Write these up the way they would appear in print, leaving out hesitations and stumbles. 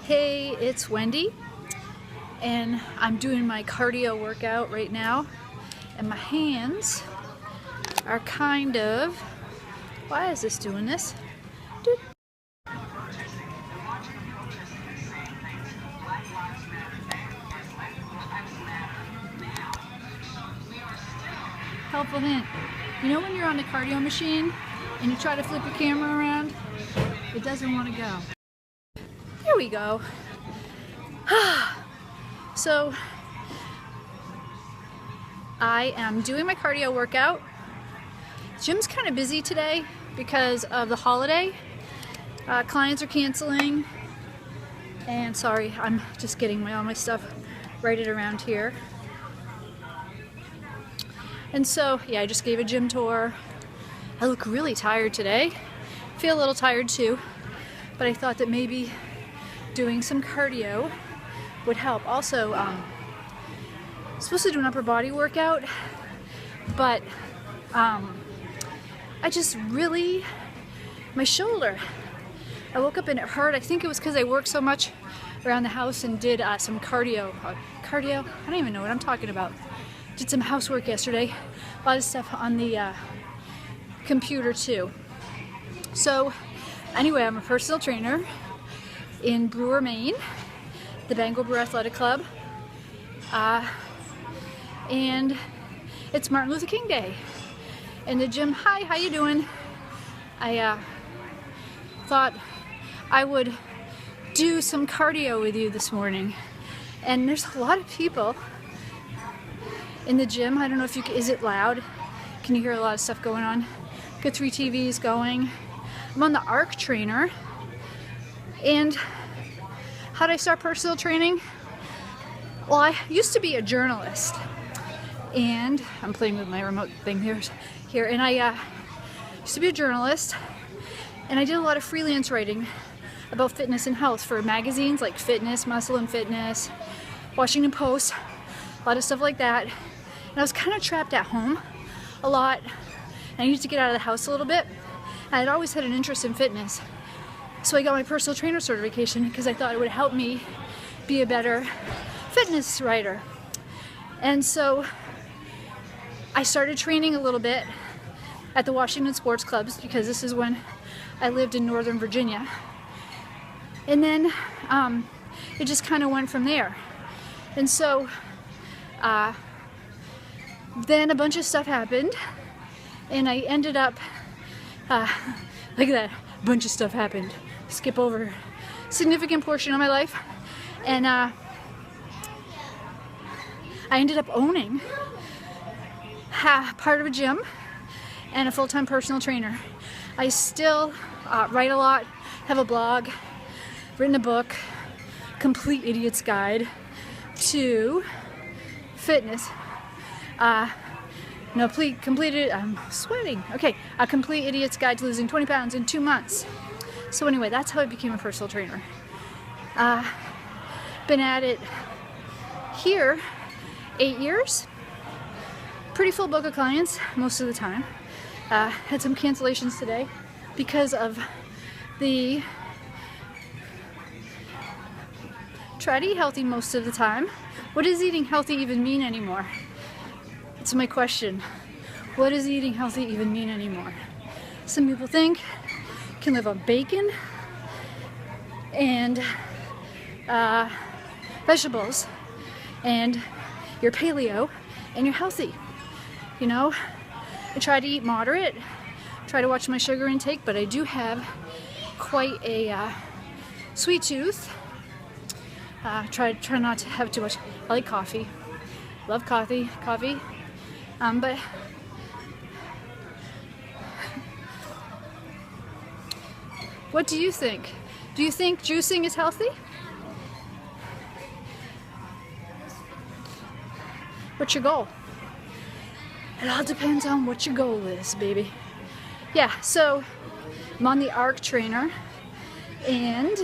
Hey, it's Wendy, and I'm doing my cardio workout right now, and my hands are kind of, why is this doing this? Helpful hint. You know when you're on the cardio machine and you try to flip your camera around? It doesn't want to go. Here we go. So I am doing my cardio workout. Gym's kind of busy today because of the holiday. Clients are canceling, and sorry, I'm just getting all my stuff righted around here. And so, yeah, I just gave a gym tour. I look really tired today. Feel a little tired too, but I thought that maybe doing some cardio would help. Also, I'm supposed to do an upper body workout, but I just really, my shoulder, I woke up and it hurt. I think it was because I worked so much around the house and did some cardio. I don't even know what I'm talking about. Did some housework yesterday. A lot of stuff on the computer too. So anyway, I'm a personal trainer in Brewer, Maine, the Bengal Brewer Athletic Club. And it's Martin Luther King Day. And the gym, hi, how you doing? I thought I would do some cardio with you this morning. And there's a lot of people in the gym. I don't know if you can, is it loud? Can you hear a lot of stuff going on? Got 3 TVs going. I'm on the ARC trainer. And how did I start personal training? Well, I used to be a journalist, and I'm playing with my remote thing here, and I used to be a journalist, and I did a lot of freelance writing about fitness and health for magazines like Fitness, Muscle and Fitness, Washington Post, a lot of stuff like that. And I was kind of trapped at home a lot, and I needed to get out of the house a little bit. I had always had an interest in fitness, so I got my personal trainer certification because I thought it would help me be a better fitness writer. And so I started training a little bit at the Washington sports clubs because this is when I lived in Northern Virginia. And then it just kind of went from there. And so then a bunch of stuff happened, and I ended up, look at that, a bunch of stuff happened. Skip over a significant portion of my life, and I ended up owning part of a gym and a full-time personal trainer. I still write a lot, have a blog, written a book, Complete Idiot's Guide to Fitness. Completed, I'm sweating. Okay, A Complete Idiot's Guide to Losing 20 Pounds in 2 months. So anyway, that's how I became a personal trainer. Been at it here 8 years. Pretty full book of clients most of the time. Had some cancellations today because of the try to eat healthy most of the time. What does eating healthy even mean anymore? It's my question. What does eating healthy even mean anymore? Some people think you can live on bacon and vegetables, and you're paleo and you're healthy. You know, I try to eat moderate, try to watch my sugar intake, but I do have quite a sweet tooth. Try not to have too much. I like coffee, love coffee. But what do you think? Do you think juicing is healthy? What's your goal? It all depends on what your goal is, baby. Yeah, so I'm on the ARC trainer, and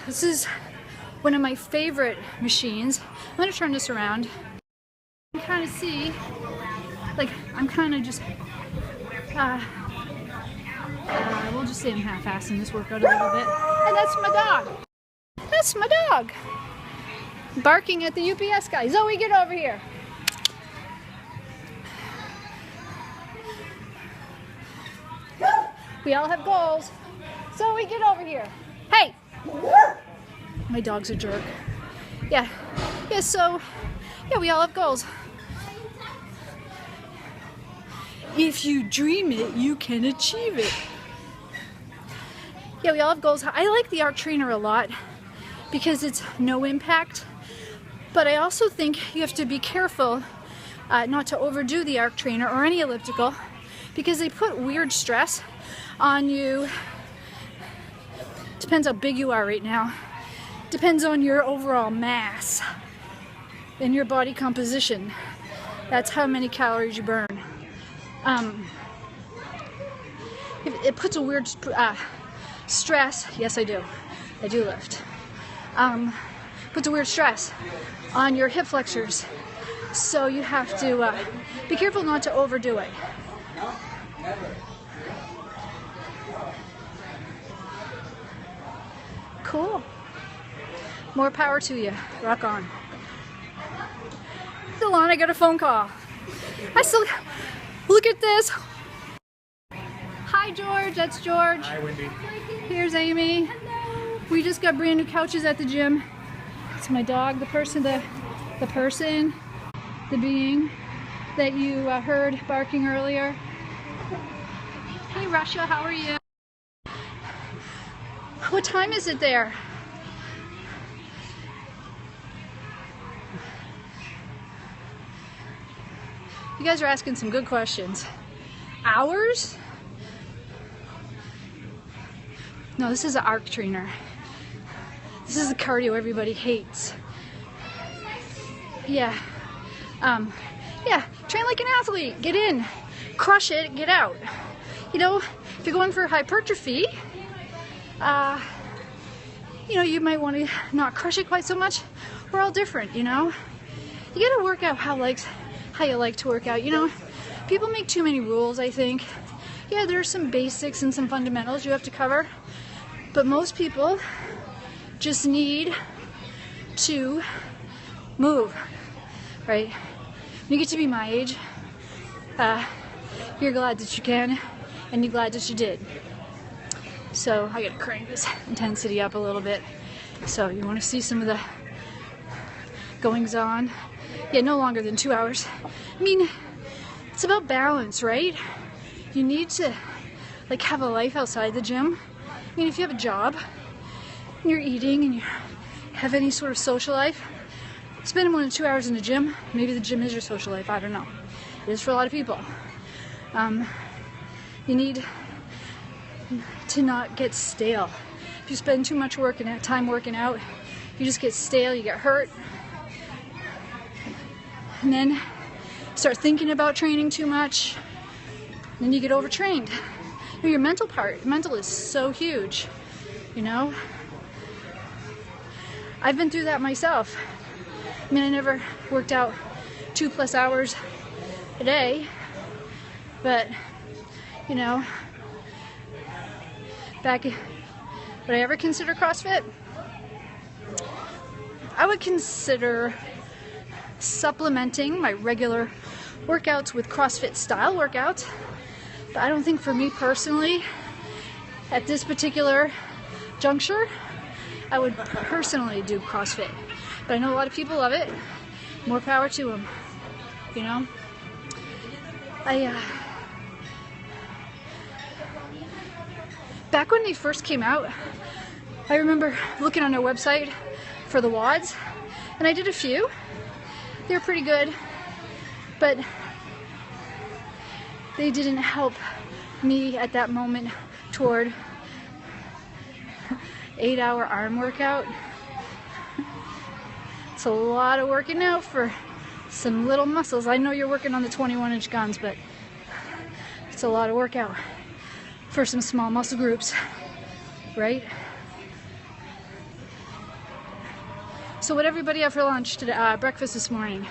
this is one of my favorite machines. I'm going to turn this around. You can kind of see like I'm kind of just, we'll just say I'm half-assing this workout a little bit. And that's my dog. That's my dog. Barking at the UPS guy. Zoe, get over here. We all have goals. Zoe, get over here. Hey! My dog's a jerk. Yeah. Yeah, so, yeah, we all have goals. If you dream it, you can achieve it. Yeah, we all have goals. I like the arc trainer a lot because it's no impact. But I also think you have to be careful not to overdo the arc trainer or any elliptical because they put weird stress on you. Depends how big you are right now. Depends on your overall mass and your body composition. That's how many calories you burn. It puts a weird stress. Yes, I do. I do lift. Puts a weird stress on your hip flexors. So you have to be careful not to overdo it. Cool. More power to you. Rock on. Delon, I got a phone call. Look at this. Hi, George. That's George. Hi, Wendy. Here's Amy. Hello. We just got brand new couches at the gym. It's my dog, the being that you heard barking earlier. Hey, Russia, how are you? What time is it there? You guys are asking some good questions. Hours? No, this is an arc trainer. This is the cardio everybody hates. Yeah. Yeah, train like an athlete. Get in, crush it, get out. You know, if you're going for hypertrophy, you know, you might want to not crush it quite so much. We're all different, you know. You gotta work out how you like to work out. You know, people make too many rules, I think. Yeah, there's some basics and some fundamentals you have to cover, but most people just need to move, right? When you get to be my age, you're glad that you can, and you're glad that you did. So I gotta crank this intensity up a little bit. So you wanna see some of the goings on? Yeah, no longer than 2 hours. I mean, it's about balance, right? You need to like have a life outside the gym. I mean, if you have a job and you're eating and you have any sort of social life, spending more than 2 hours in the gym, maybe the gym is your social life, I don't know. It is for a lot of people. You need to not get stale. If you spend too much time working out, you just get stale, you get hurt. And then start thinking about training too much, and then you get overtrained. You know, your mental is so huge, you know? I've been through that myself. I mean, I never worked out 2+ hours a day, but, you know, would I ever consider CrossFit? I would consider supplementing my regular workouts with CrossFit style workouts, but I don't think for me personally, at this particular juncture, I would personally do CrossFit. But I know a lot of people love it. More power to them, you know? Back when they first came out, I remember looking on their website for the WODs, and I did a few. They were pretty good, but they didn't help me at that moment toward 8-hour arm workout. It's a lot of working out for some little muscles. I know you're working on the 21-inch guns, but it's a lot of workout for some small muscle groups, right? So what everybody have for lunch today? Breakfast this morning.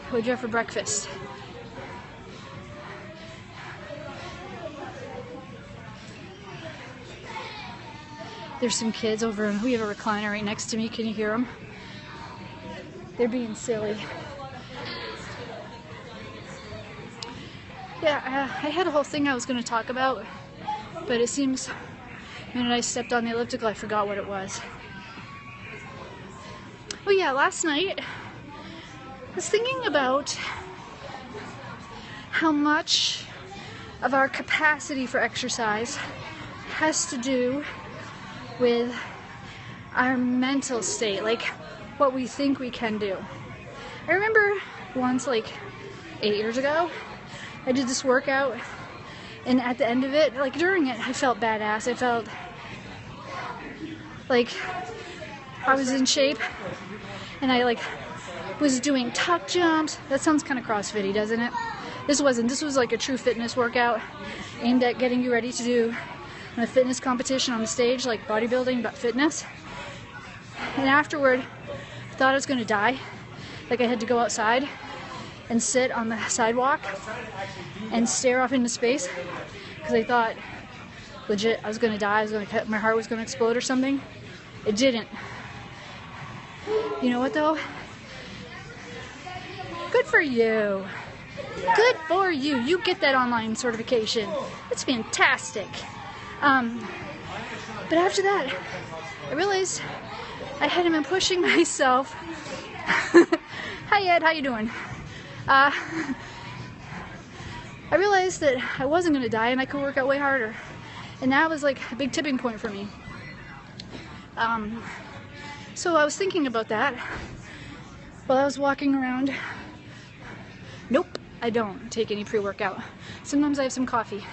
What did you have for breakfast? There's some kids over, and we have a recliner right next to me. Can you hear them? They're being silly. Yeah, I had a whole thing I was going to talk about, but it seems the minute I stepped on the elliptical, I forgot what it was. Oh yeah, last night I was thinking about how much of our capacity for exercise has to do with our mental state, like what we think we can do. I remember once, like 8 years ago, I did this workout, and at the end of it, like during it, I felt badass. I felt like I was in shape, and I like was doing tuck jumps. That sounds kind of CrossFit-y, doesn't it? This wasn't. This was like a true fitness workout aimed at getting you ready to do a fitness competition on the stage, like bodybuilding, but fitness. And afterward, I thought I was going to die. Like I had to go outside and sit on the sidewalk and stare off into space because I thought legit I was going to die. I was going to, my heart was going to explode or something. It didn't. You know what though? Good for you. Good for you. You get that online certification. It's fantastic. But after that, I realized I hadn't been pushing myself. Hi Ed, how you doing? I realized that I wasn't going to die and I could work out way harder. And that was like a big tipping point for me. So I was thinking about that while I was walking around. Nope, I don't take any pre-workout. Sometimes I have some coffee.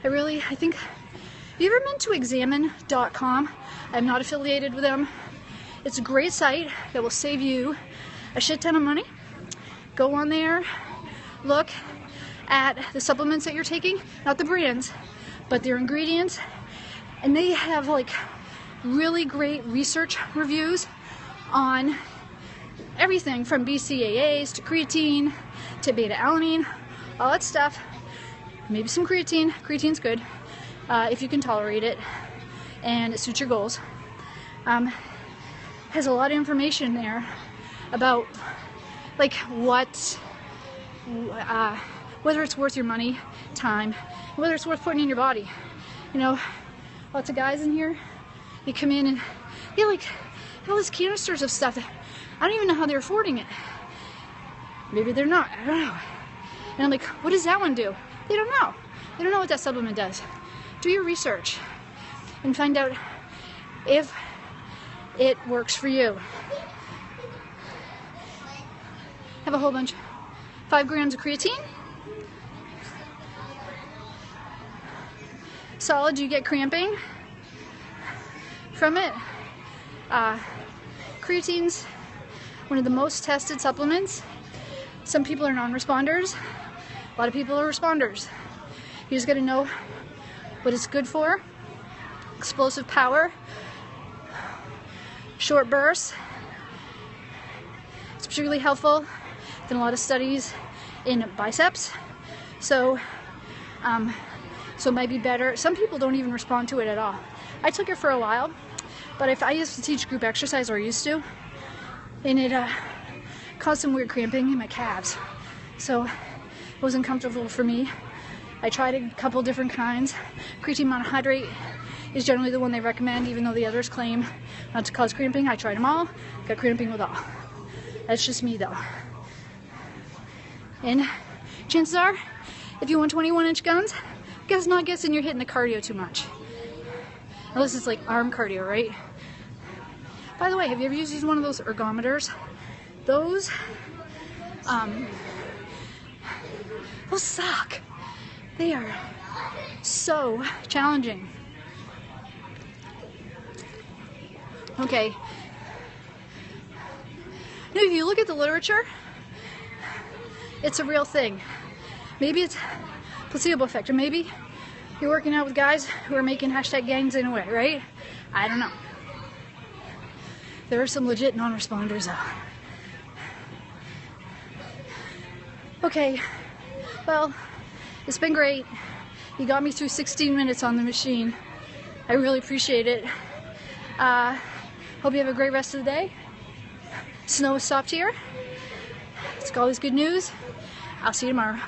I think, have you ever been to examine.com? I'm not affiliated with them. It's a great site that will save you a shit ton of money. Go on there, look at the supplements that you're taking, not the brands, but their ingredients, and they have like really great research reviews on everything from BCAAs to creatine to beta-alanine, all that stuff. Maybe some creatine. Creatine's good if you can tolerate it and it suits your goals. Has a lot of information there about like whether it's worth your money, time, whether it's worth putting in your body. You know, lots of guys in here, they come in and they like all these canisters of stuff that I don't even know how they're affording it. Maybe they're not, I don't know. And I'm like, what does that one do? They don't know. They don't know what that supplement does. Do your research and find out if it works for you. Have a whole bunch, 5 grams of creatine. Solid, you get cramping from it. Creatine's one of the most tested supplements. Some people are non-responders. A lot of people are responders. You just got to know what it's good for. Explosive power, short bursts. It's particularly helpful. Done a lot of studies in biceps, so it might be better. Some people don't even respond to it at all. I took it for a while, but if I used to teach group exercise, or used to, and it caused some weird cramping in my calves, so it wasn't comfortable for me. I tried a couple different kinds. Creatine monohydrate is generally the one they recommend, even though the others claim not to cause cramping. I tried them all, got cramping with all. That's just me though. And chances are, if you want 21-inch guns, guess not guessing you're hitting the cardio too much. Unless it's like arm cardio, right? By the way, have you ever used one of those ergometers? Those suck. They are so challenging. Okay. Now, if you look at the literature, it's a real thing. Maybe it's placebo effect, or maybe you're working out with guys who are making #gangs anyway, right? I don't know. There are some legit non-responders though. Okay, well, it's been great. You got me through 16 minutes on the machine. I really appreciate it. Hope you have a great rest of the day. Snow has stopped here. It's always good news. I'll see you tomorrow.